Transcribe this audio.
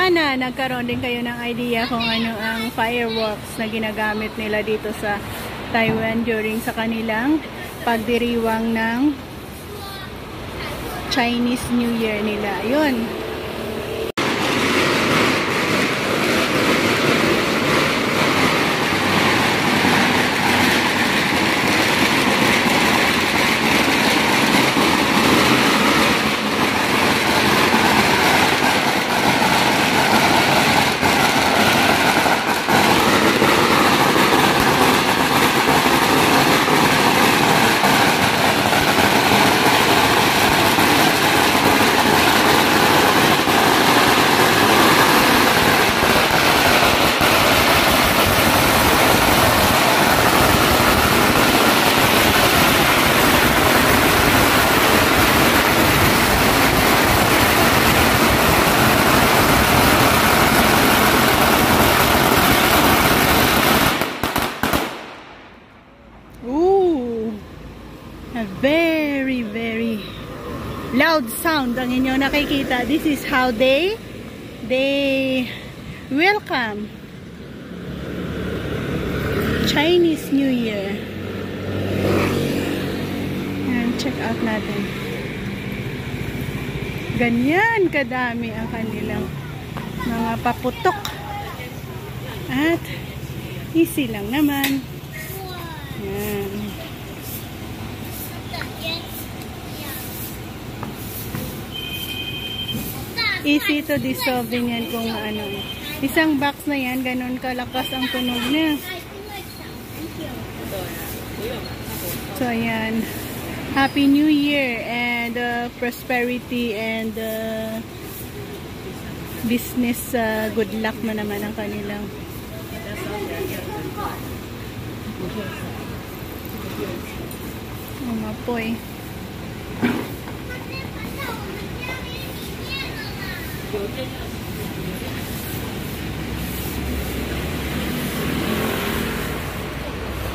sana nagkaroon din kayo ng idea kung ano ang fireworks na ginagamit nila dito sa Taiwan during sa kanilang pagdiriwang ng Chinese New Year nila. Yun. A very, very loud sound ang inyong nakikita. This is how they welcome Chinese New Year. And check out natin. Ganyan kadami ang kanilang mga paputok. At easy lang naman. Yan. Easy to dissolve din yan kung ano. Isang box na yan, ganun kalakas ang tunog niya. So, ayan. Happy New Year and prosperity and business good luck mo naman ang kanilang. Umapoy.